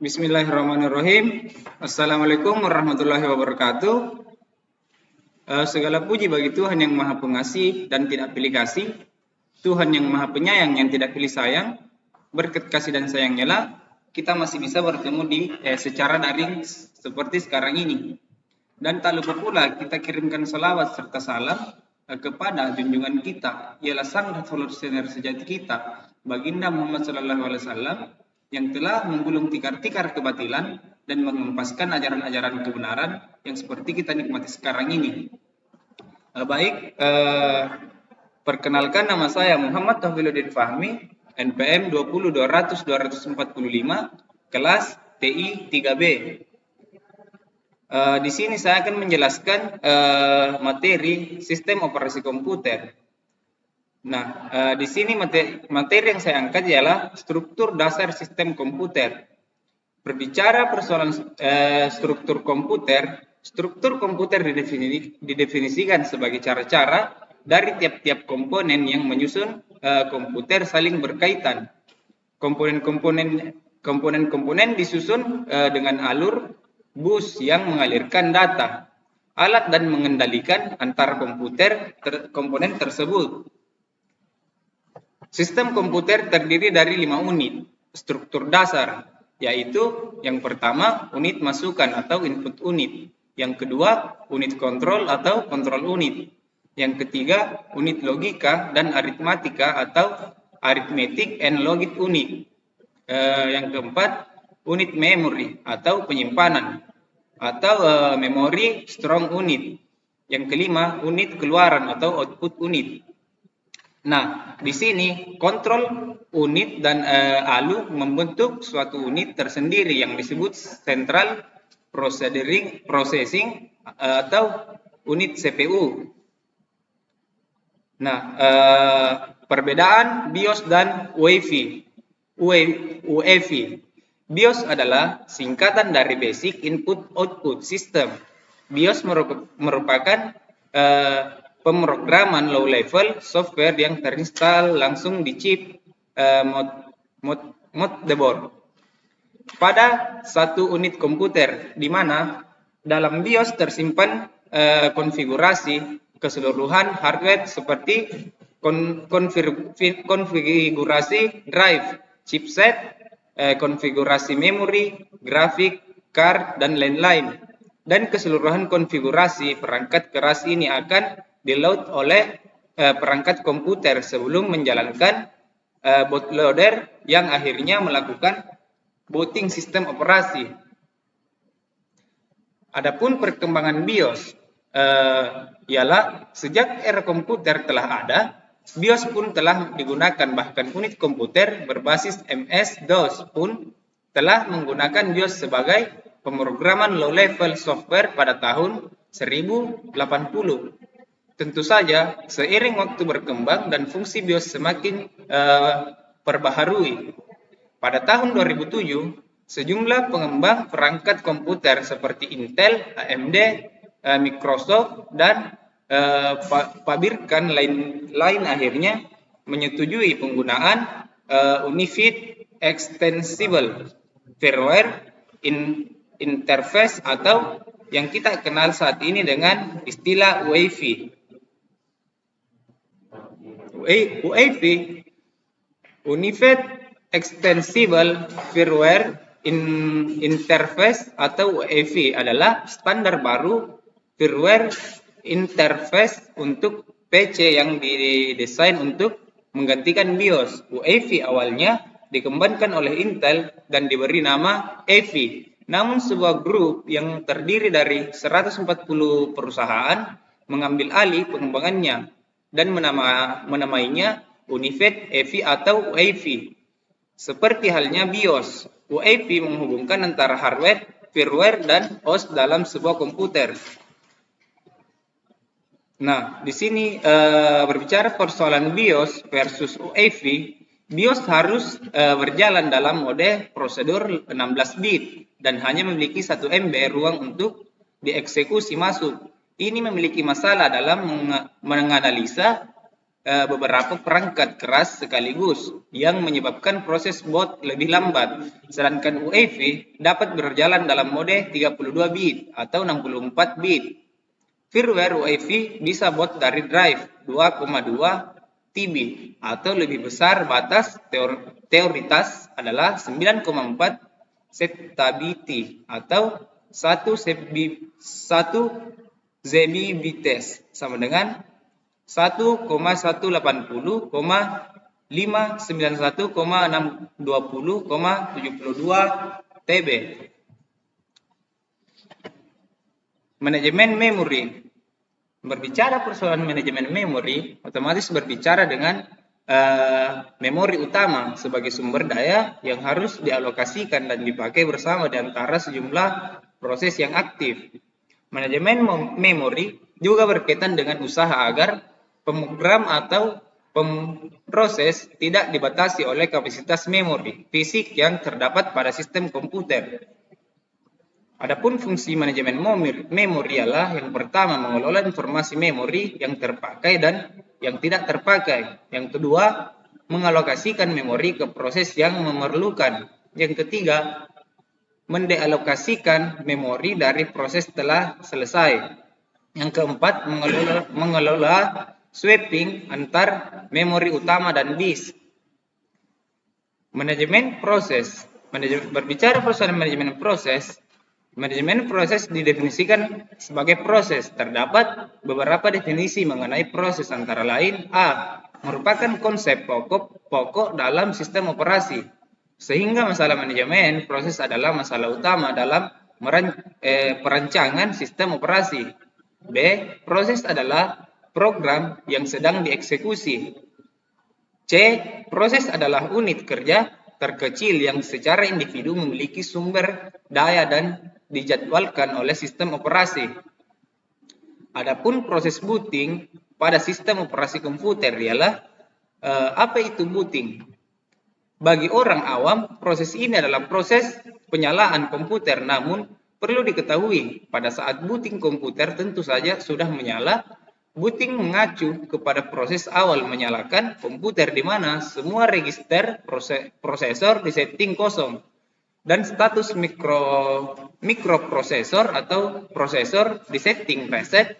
Bismillahirrahmanirrahim. Assalamualaikum warahmatullahi wabarakatuh. Segala puji bagi Tuhan yang Maha Pengasih dan tidak pilih kasih, Tuhan yang Maha Penyayang yang tidak pilih sayang. Berkat kasih dan sayangnya lah kita masih bisa bertemu di secara daring seperti sekarang ini. Dan tak lupa pula kita kirimkan salawat serta salam kepada junjungan kita, ialah sang solusioner sejati kita, Baginda Muhammad SAW, yang telah menggulung tikar-tikar kebatilan dan mengempaskan ajaran-ajaran kebenaran yang seperti kita nikmati sekarang ini. Perkenalkan, nama saya Muhammad Taufiluddin Fahmi, NPM 20-200-245, kelas TI 3B. Di sini saya akan menjelaskan materi sistem operasi komputer. Nah, di sini materi yang saya angkat ialah struktur dasar sistem komputer. Berbicara persoalan struktur komputer didefinisikan sebagai cara-cara dari tiap-tiap komponen yang menyusun komputer saling berkaitan. Komponen disusun dengan alur bus yang mengalirkan data, alat dan mengendalikan antar komponen tersebut. Sistem komputer terdiri dari 5 unit struktur dasar, yaitu yang pertama unit masukan atau input unit, yang kedua unit kontrol atau kontrol unit, yang ketiga unit logika dan aritmatika atau arithmetic and logic unit, yang keempat unit memory atau penyimpanan atau memory strong unit, yang kelima unit keluaran atau output unit. Nah, di sini kontrol unit dan ALU membentuk suatu unit tersendiri yang disebut Central Processing atau unit CPU. Nah, perbedaan BIOS dan UEFI. BIOS adalah singkatan dari Basic Input Output System. BIOS merupakan pemrograman low level software yang terinstall langsung di chip motherboard pada satu unit komputer, di mana dalam BIOS tersimpan konfigurasi keseluruhan hardware seperti konfigurasi drive, chipset, konfigurasi memori, grafik, card, dan lain-lain. Dan keseluruhan konfigurasi perangkat keras ini akan di-load oleh perangkat komputer sebelum menjalankan bootloader yang akhirnya melakukan booting sistem operasi. Adapun perkembangan BIOS ialah sejak era komputer telah ada, BIOS pun telah digunakan, bahkan unit komputer berbasis MS-DOS pun telah menggunakan BIOS sebagai pemrograman low level software pada tahun 1080. Tentu saja, seiring waktu berkembang dan fungsi BIOS semakin perbaharui. Pada tahun 2007, sejumlah pengembang perangkat komputer seperti Intel, AMD, Microsoft, dan pabrikan lain akhirnya menyetujui penggunaan Unified Extensible Firmware Interface atau yang kita kenal saat ini dengan istilah UEFI. UEFI, Unified Extensible Firmware Interface atau UEFI, adalah standar baru firmware interface untuk PC yang didesain untuk menggantikan BIOS. UEFI awalnya dikembangkan oleh Intel dan diberi nama EFI. Namun sebuah grup yang terdiri dari 140 perusahaan mengambil alih pengembangannya dan menamainya Unified EFI atau UEFI. Seperti halnya BIOS, UEFI menghubungkan antara hardware, firmware, dan OS dalam sebuah komputer. Nah, di sini berbicara persoalan BIOS versus UEFI, BIOS harus berjalan dalam mode prosedur 16 bit dan hanya memiliki 1 MB ruang untuk dieksekusi masuk. Ini memiliki masalah dalam menganalisa beberapa perangkat keras sekaligus yang menyebabkan proses boot lebih lambat. Sedangkan UEFI dapat berjalan dalam mode 32 bit atau 64 bit. Firmware UEFI bisa boot dari drive 2,2 TB atau lebih besar. Batas teoritas adalah 9,4 zettabyte atau 1 Gbps sama dengan 1,180,591,620,72 TB. Manajemen memori. Berbicara persoalan manajemen memori, otomatis berbicara dengan memori utama sebagai sumber daya yang harus dialokasikan dan dipakai bersama di antara sejumlah proses yang aktif. Manajemen memori juga berkaitan dengan usaha agar pemrogram atau pemproses tidak dibatasi oleh kapasitas memori fisik yang terdapat pada sistem komputer. Adapun fungsi manajemen memori ialah yang pertama mengelola informasi memori yang terpakai dan yang tidak terpakai. Yang kedua, mengalokasikan memori ke proses yang memerlukan. Yang ketiga, mendealokasikan memori dari proses telah selesai. Yang keempat, mengelola swapping antar memori utama dan disk. Manajemen proses. Berbicara persoalan manajemen proses didefinisikan sebagai proses. Terdapat beberapa definisi mengenai proses, antara lain: A. Merupakan konsep pokok dalam sistem operasi, sehingga masalah manajemen proses adalah masalah utama dalam perancangan sistem operasi. B. Proses adalah program yang sedang dieksekusi. C. Proses adalah unit kerja terkecil yang secara individu memiliki sumber daya dan dijadwalkan oleh sistem operasi. Adapun proses booting pada sistem operasi komputer ialah apa itu booting? Bagi orang awam, proses ini adalah proses penyalaan komputer, namun perlu diketahui pada saat booting komputer tentu saja sudah menyala. Booting mengacu kepada proses awal menyalakan komputer di mana semua register prosesor disetting kosong dan status mikroprosesor atau prosesor disetting reset.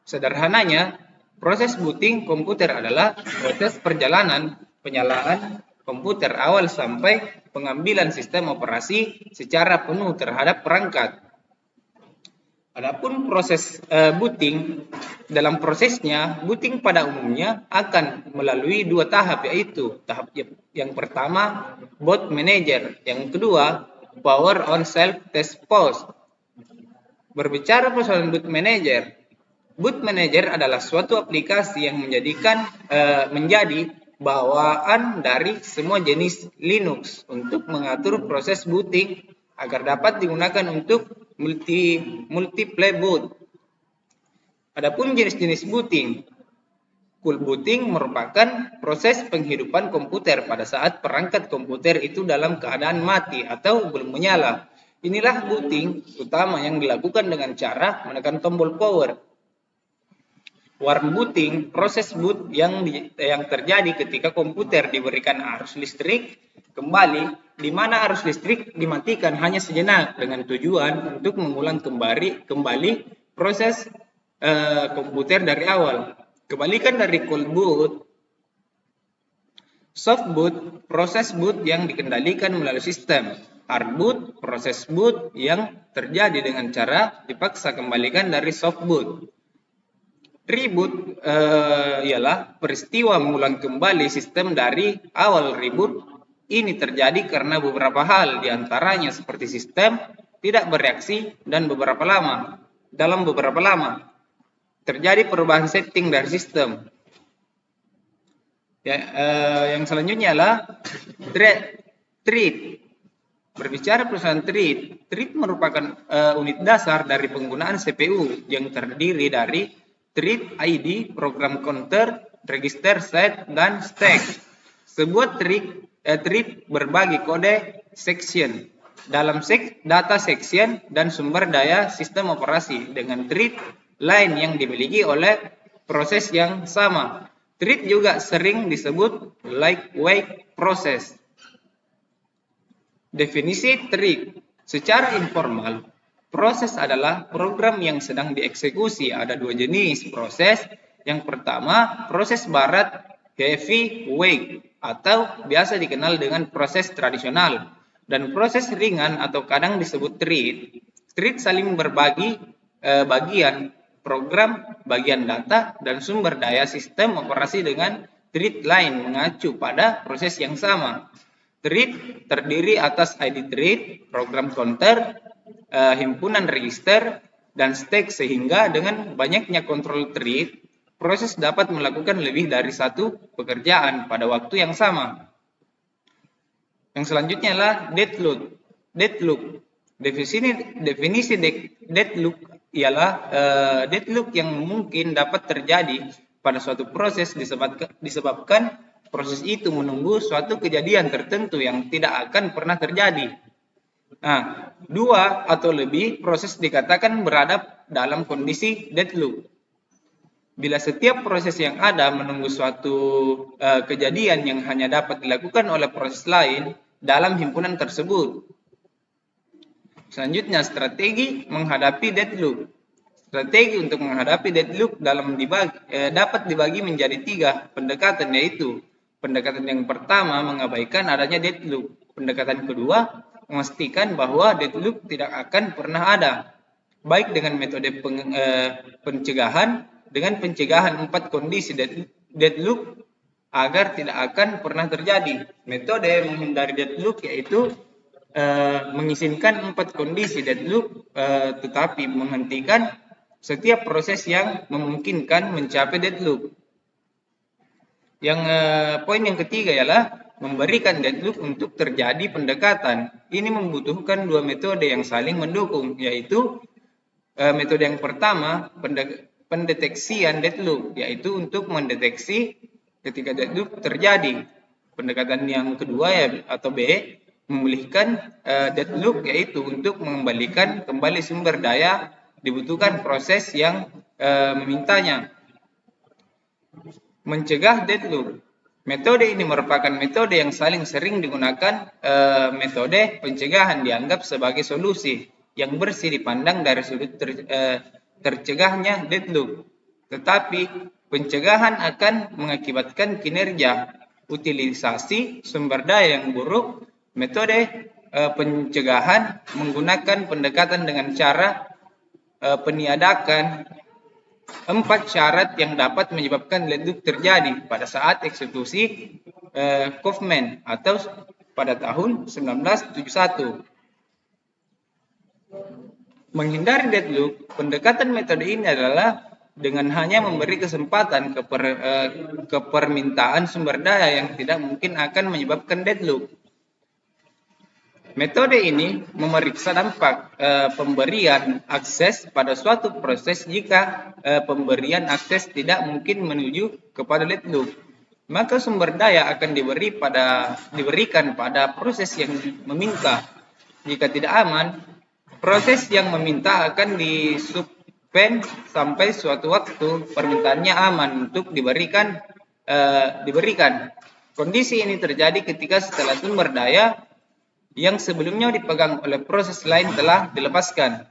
Sederhananya, proses booting komputer adalah proses perjalanan penyalaan komputer awal sampai pengambilan sistem operasi secara penuh terhadap perangkat. Adapun proses booting, dalam prosesnya booting pada umumnya akan melalui dua tahap, yaitu tahap yang pertama boot manager, yang kedua power on self test post. Berbicara persoalan boot manager adalah suatu aplikasi yang menjadi bawaan dari semua jenis Linux untuk mengatur proses booting agar dapat digunakan untuk multiple boot. Adapun jenis-jenis booting, cool booting merupakan proses penghidupan komputer pada saat perangkat komputer itu dalam keadaan mati atau belum menyala. Inilah booting utama yang dilakukan dengan cara menekan tombol power. Warm booting, proses boot yang terjadi ketika komputer diberikan arus listrik kembali, di mana arus listrik dimatikan hanya sejenak dengan tujuan untuk mengulang kembali proses komputer dari awal. Kebalikan dari cold boot. Soft boot, proses boot yang dikendalikan melalui sistem. Hard boot, proses boot yang terjadi dengan cara dipaksa kembalikan dari soft boot. Reboot ialah peristiwa mengulang kembali sistem dari awal. Reboot ini terjadi karena beberapa hal, diantaranya seperti sistem tidak bereaksi dan dalam beberapa lama terjadi perubahan setting dari sistem. Yang selanjutnya adalah thread. Berbicara persoalan thread merupakan unit dasar dari penggunaan CPU yang terdiri dari thread ID, program counter, register set, dan stack. Sebuah thread berbagi kode section dalam data section dan sumber daya sistem operasi dengan thread lain yang dimiliki oleh proses yang sama. Treat juga sering disebut lightweight process. Definisi treat secara informal, proses adalah program yang sedang dieksekusi. Ada dua jenis proses. Yang pertama, proses barat heavyweight atau biasa dikenal dengan proses tradisional, dan proses ringan atau kadang disebut treat. Treat saling berbagi bagian program, bagian data, dan sumber daya sistem operasi dengan treat lain mengacu pada proses yang sama. Treat terdiri atas ID treat, program counter, himpunan register, dan stack, sehingga dengan banyaknya kontrol treat, proses dapat melakukan lebih dari satu pekerjaan pada waktu yang sama. Yang selanjutnya adalah deadloop. Definisi deadloop ialah deadloop yang mungkin dapat terjadi pada suatu proses disebabkan proses itu menunggu suatu kejadian tertentu yang tidak akan pernah terjadi. Nah, dua atau lebih proses dikatakan berada dalam kondisi deadloop. Bila setiap proses yang ada menunggu suatu kejadian yang hanya dapat dilakukan oleh proses lain dalam himpunan tersebut. Selanjutnya, strategi menghadapi deadloop. Strategi untuk menghadapi deadloop dapat dibagi menjadi 3 pendekatan, yaitu pendekatan yang pertama mengabaikan adanya deadloop. Pendekatan kedua memastikan bahwa deadloop tidak akan pernah ada, baik dengan metode pencegahan dengan pencegahan 4 kondisi deadloop agar tidak akan pernah terjadi. Metode menghindari deadloop yaitu mengizinkan 4 kondisi deadloop tetapi menghentikan setiap proses yang memungkinkan mencapai deadloop. Yang poin yang ketiga ialah memberikan deadloop untuk terjadi pendekatan. Ini membutuhkan 2 metode yang saling mendukung, yaitu metode yang pertama pendeteksian deadloop, yaitu untuk mendeteksi ketika deadloop terjadi. Pendekatan yang kedua atau B, memulihkan deadloop, yaitu untuk mengembalikan kembali sumber daya dibutuhkan proses yang memintanya. Mencegah deadloop. Metode ini merupakan metode yang saling sering digunakan. Metode pencegahan dianggap sebagai solusi yang bersih dipandang dari sudut tercegahnya deadloop. Tetapi pencegahan akan mengakibatkan kinerja utilisasi sumber daya yang buruk. Metode pencegahan menggunakan pendekatan dengan cara peniadakan 4 syarat yang dapat menyebabkan deadloop terjadi pada saat eksekusi Kaufman atau pada tahun 1971. Menghindari deadloop, pendekatan metode ini adalah dengan hanya memberi kesempatan ke permintaan sumber daya yang tidak mungkin akan menyebabkan deadloop. Metode ini memeriksa dampak pemberian akses pada suatu proses jika pemberian akses tidak mungkin menuju kepada deadloop. Maka sumber daya akan diberikan pada proses yang meminta. Jika tidak aman, proses yang meminta akan disuspend sampai suatu waktu permintaannya aman untuk diberikan. Kondisi ini terjadi ketika setelah sumber daya yang sebelumnya dipegang oleh proses lain telah dilepaskan.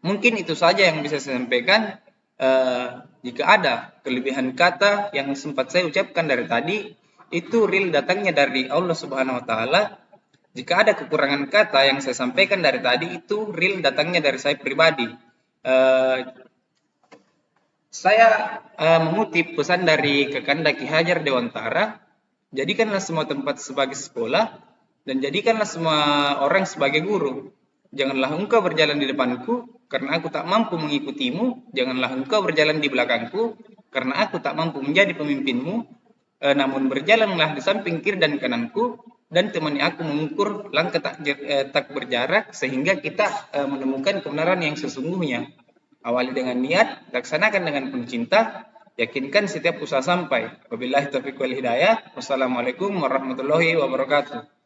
Mungkin itu saja yang bisa saya sampaikan. Jika ada kelebihan kata yang sempat saya ucapkan dari tadi, itu real datangnya dari Allah Subhanahu wa Ta'ala. Jika ada kekurangan kata yang saya sampaikan dari tadi, itu real datangnya dari saya pribadi. Saya mengutip pesan dari Kakanda Ki Hajar Dewantara, jadikanlah semua tempat sebagai sekolah, dan jadikanlah semua orang sebagai guru. Janganlah engkau berjalan di depanku, karena aku tak mampu mengikutimu. Janganlah engkau berjalan di belakangku, karena aku tak mampu menjadi pemimpinmu. Namun berjalanlah di samping kiri dan kananku, dan temani aku mengukur langkah tak berjarak, sehingga kita menemukan kebenaran yang sesungguhnya. Awali dengan niat, laksanakan dengan penuh cinta, yakinkan setiap usaha sampai. Wabillahi taufiq wal hidayah. Wassalamualaikum warahmatullahi wabarakatuh.